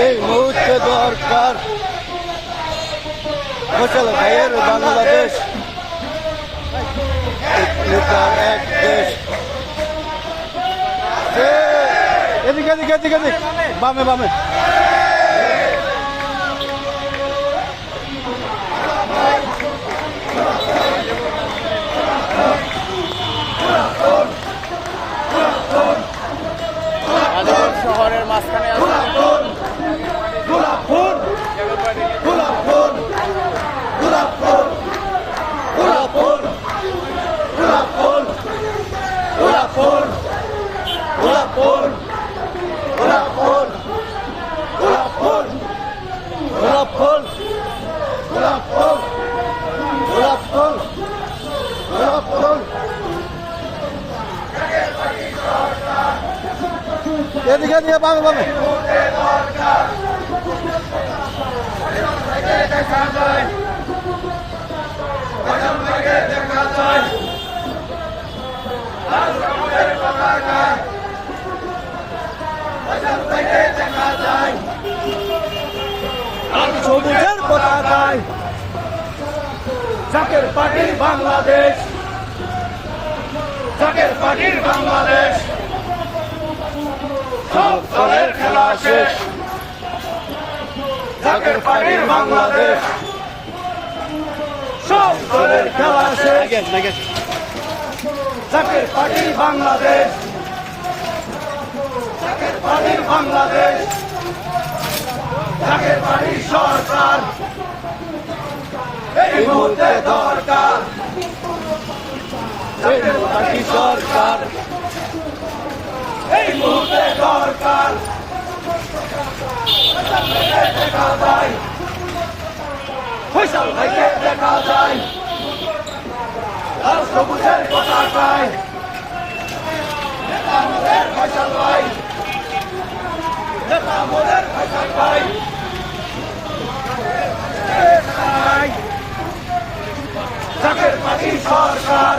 এই মুহূর্তে দরকার ফসল ভাইয়ের বাংলাদেশ, এক দেশ। এদিকে এদিকে এদিকে এদিকে বামে বামে। শহরের মাঝখানে গোলাপ ফুল গোলাপ ফুল গোলাপ ফুল গোলাপ ফুল গোলাপ ফুল গোলাপ ফুল গোলাপ ফুল গোলাপ ফুল গোলাপ ফুল গোলাপ ফুল গোলাপ ফুল গোলাপ ফুল গোলাপ ফুল। এদিকে এদিকে বামে বামে। সবুজের পতাকায় জাকের পার্টির বাংলাদেশ, জাকের পার্টির বাংলাদেশ। সব দলের খেলা শেষ, জাকের পার্টির বাংলাদেশ। সব দলের খেলা শেষ, জাকের পার্টির বাংলাদেশ, জাকের পার্টির বাংলাদেশ। জাকের পার্টির সরকার এই মুহূর্তে দরকার, জাকের পার্টির সরকার এই মুহূর্তে দরকার। দেখা যায় ফয়সাল ভাইকে দেখা যায় লাল সবুজের পতাকায়, নেতা আমাদের ফয়সাল ভাই, নেতা আমাদের ফয়সাল ভাই। জাকের পার্টির সরকার